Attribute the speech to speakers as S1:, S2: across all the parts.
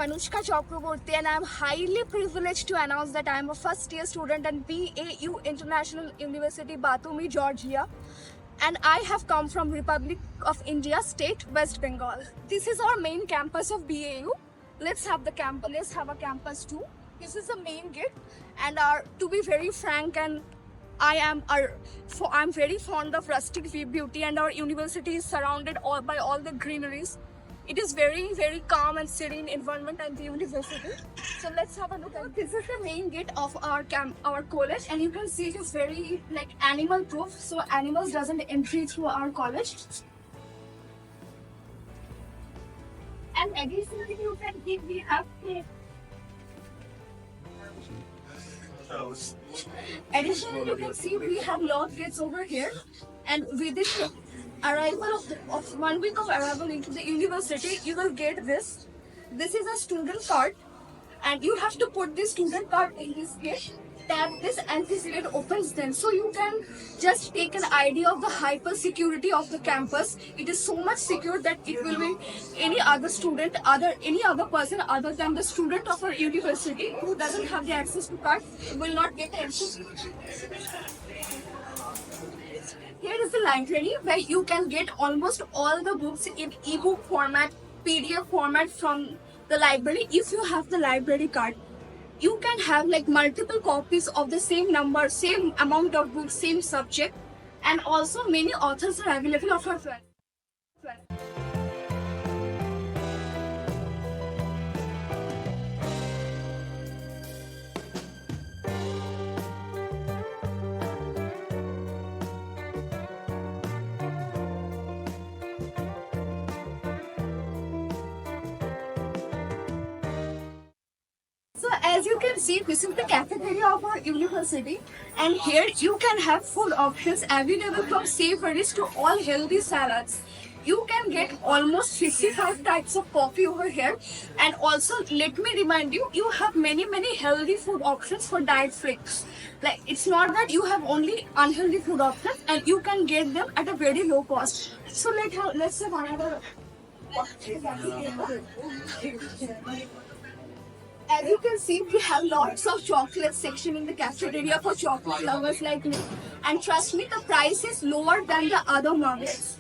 S1: Anushka Chakraborty and I am highly privileged to announce that I am a first year student at BAU International University, Batumi, Georgia. And I have come from Republic of India state, West Bengal. This is our main campus of BAU. Let's have a campus too. This is the main gate, and to be very frank, and I'm very fond of rustic beauty, and our university is surrounded by all the greeneries. It is very calm and serene environment at the university. So let's have a look at this. Is the main gate of our college, and you can see it is very like animal proof, so animals doesn't entry through our college. And additionally, you can see we have Additionally, you can see we have lock gates over here, and within arrival of 1 week of arrival into the university, you will get this. This is a student card, and you have to put this student card in this gate. Tap this, and this gate opens then. So you can just take an idea of the hyper security of the campus. It is so much secure that it will be any other person other than the student of our university who doesn't have the access to card will not get access. Here is the library where you can get almost all the books in ebook format, PDF format from the library if you have the library card. You can have like multiple copies of the same number, same amount of books, same subject, and also many authors are available of our friends. So as you can see, this is the cafeteria of our university, and here you can have food options available from savories to all healthy salads. You can get almost 55 types of coffee over here, and also let me remind you, you have many healthy food options for diet freaks. Like it's not that you have only unhealthy food options, and you can get them at a very low cost. So let's have another. As you can see, we have lots of chocolate section in the cafeteria for chocolate lovers like me. And trust me, the price is lower than the other markets.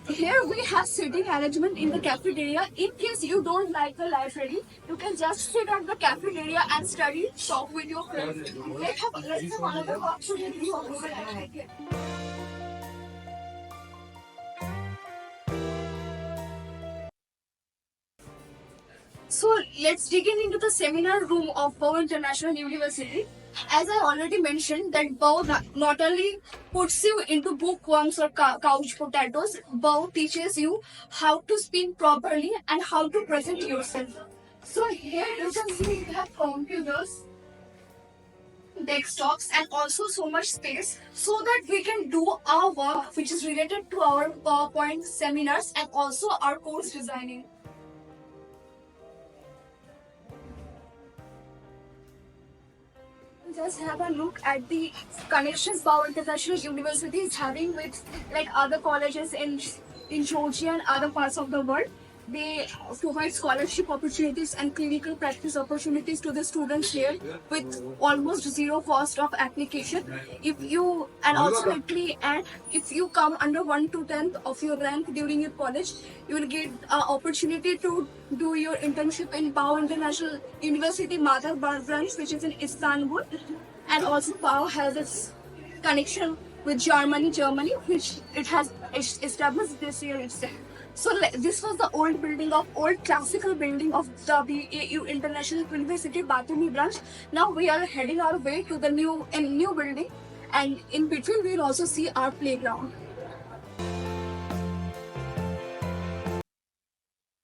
S1: Here we have seating arrangement in the cafeteria. In case you don't like the library, you can just sit at the cafeteria and study, talk with your friends. Let's have another opportunity over here. So let's dig into the seminar room of BAU International University. As I already mentioned, that BAU not only puts you into bookworms or couch potatoes, BAU teaches you how to speak properly and how to present yourself. So here you can see we have computers, desktops, and also so much space so that we can do our work which is related to our PowerPoint seminars and also our course designing. Just have a look at the connections BAU International University is having with like other colleges in Georgia and other parts of the world. They provide scholarship opportunities and clinical practice opportunities to the students here with almost zero cost of application. If you if you come under 1 to 10th of your rank during your college, you will get opportunity to do your internship in BAU International University Mother branch, which is in Istanbul, and also BAU has its connection with Germany, which it has established this year itself. So this was the old classical building of the BAU International University Batumi branch. Now we are heading our way to the new building, and in between we will also see our playground.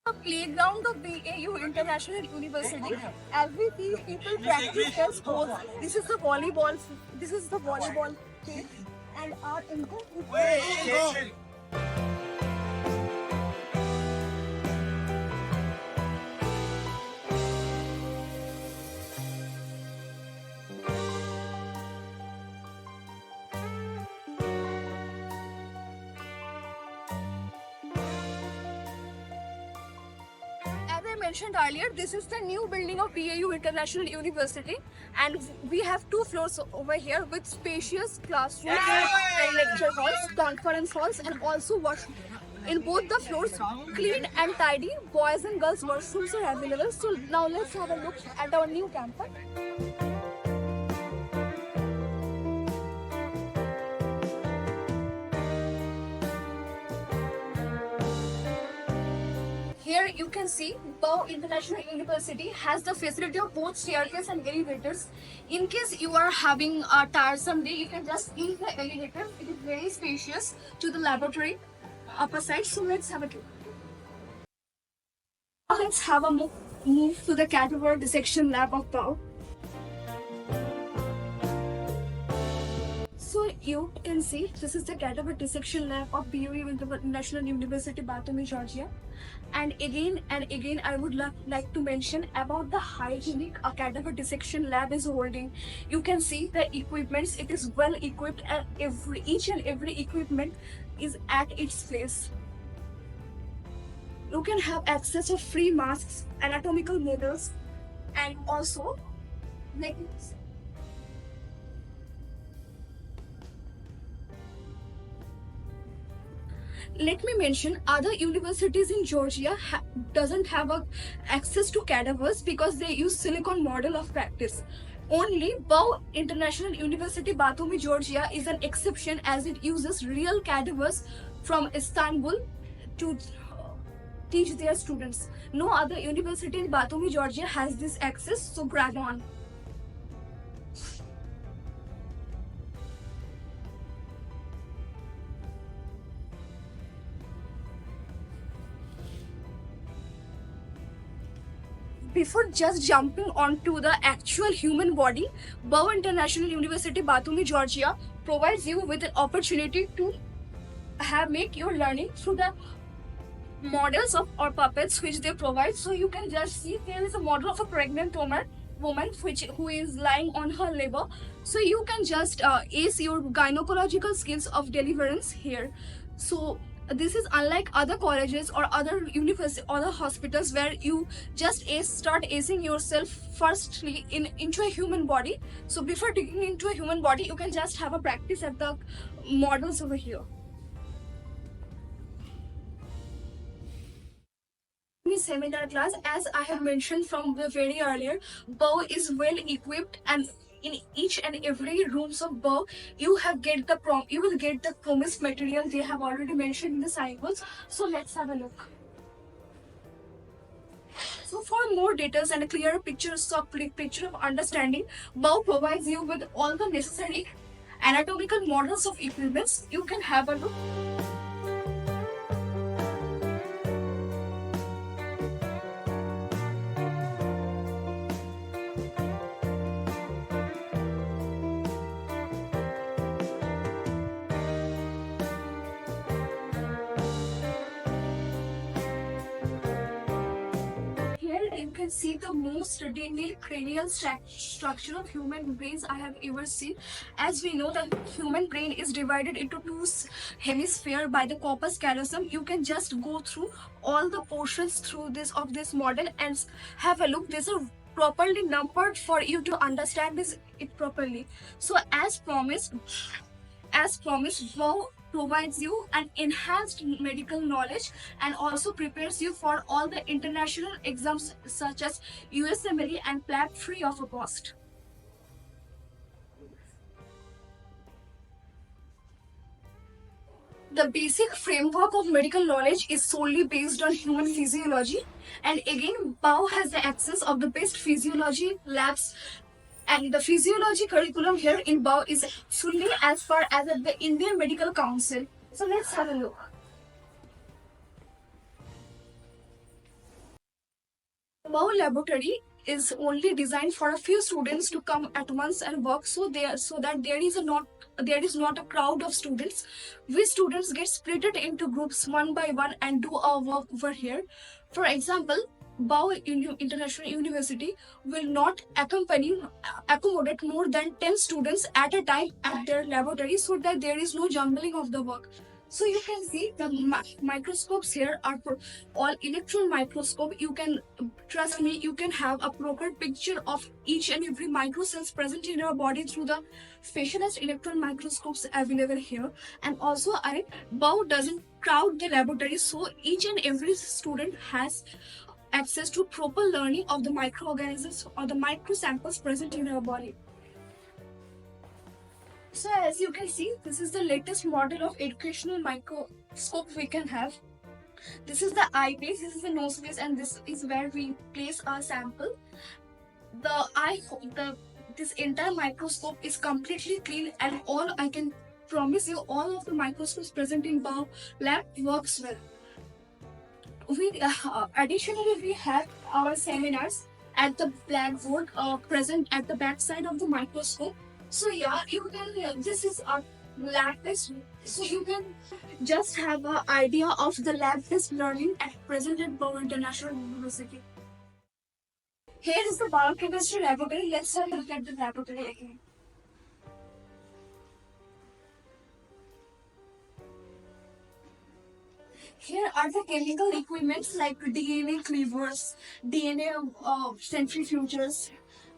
S1: The playground of BAU International University. Every people practice their sports. This is the volleyball. Pitch, and our input is. mentioned earlier, this is the new building of BAU International University, and we have 2 floors over here with spacious classrooms and lecture halls, conference halls, and also washroom. In both the floors, clean and tidy boys and girls washrooms are available. So now let's have a look at our new campus. Here you can see BAU International University has the facility of both staircase and elevators. In case you are having a tiresome day, you can just use the elevator. It is very spacious to the laboratory upper side. So let's have a look. Now let's have a move to the cadaver dissection lab of BAU. So you can see this is the cadaver dissection lab of BAU International University, Batumi, Georgia. And again, I would like to mention about the hygienic cadaver dissection lab is holding. You can see the equipments, it is well equipped, and each and every equipment is at its place. You can have access to free masks, anatomical models, and also like let me mention other universities in Georgia doesn't have access to cadavers because they use silicon model of practice. Only BAU International University, Batumi, Georgia is an exception as it uses real cadavers from Istanbul to teach their students. No other university in Batumi, Georgia has this access, so brag on. Before just jumping onto the actual human body, BAU International University, Batumi, Georgia provides you with an opportunity to make your learning through the models of or puppets which they provide. So you can just see there is a model of a pregnant woman who is lying on her labor. So you can just ace your gynecological skills of deliverance here. So this is unlike other colleges or other university, other hospitals where you just start acing yourself firstly into a human body. So before digging into a human body, you can just have a practice at the models over here. Seminar class, as I have mentioned from the very earlier, BAU is well equipped, and in each and every rooms of BAU you will get the promised material they have already mentioned in the signboards. So let's have a look. So for more details and a clearer picture of understanding, BAU provides you with all the necessary anatomical models of equipments. You can have a look. You can see the most detailed cranial structure of human brains I have ever seen. As we know, the human brain is divided into 2 hemispheres by the corpus callosum. You can just go through all the portions through this model and have a look. These are properly numbered for you to understand it properly. So as promised, BAU provides you an enhanced medical knowledge and also prepares you for all the international exams such as USMLE and PLAB free of a cost. The basic framework of medical knowledge is solely based on human physiology, and again BAU has the access of the best physiology labs. And the physiology curriculum here in BAU is fully as far as the Indian Medical Council. So let's have a look. BAU laboratory is only designed for a few students to come at once and work, so that there is not a crowd of students. We students get split into groups one by one and do our work over here. For example, BAU International University will not accommodate more than 10 students at a time at their laboratory, so that there is no jumbling of the work. So you can see the microscopes here are for all electron microscope. You can trust me, you can have a proper picture of each and every microcells present in your body through the specialized electron microscopes available here. And also BOW doesn't crowd the laboratory, so each and every student has access to proper learning of the microorganisms or the microsamples present in your body. So as you can see, this is the latest model of educational microscope we can have. This is the eye base, this is the nose base, and this is where we place our sample. This entire microscope is completely clean, and all I can promise you, all of the microscopes present in BOW lab works well. Additionally, we have our seminars at the blackboard present at the back side of the microscope. So yeah, you can. This is a lab test, so you can just have an idea of the lab test learning at present at BOW International University. Here is the biochemistry laboratory. Let's have a look at the laboratory again. Here are the chemical equipments like DNA cleavers, DNA centrifuges,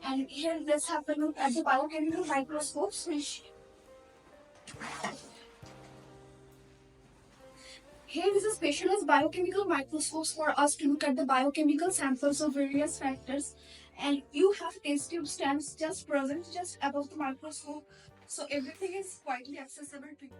S1: and here let's have a look at the biochemical microscopes. Here is a specialized biochemical microscopes for us to look at the biochemical samples of various factors, and you have test tube stands just present just above the microscope, so everything is widely accessible to you.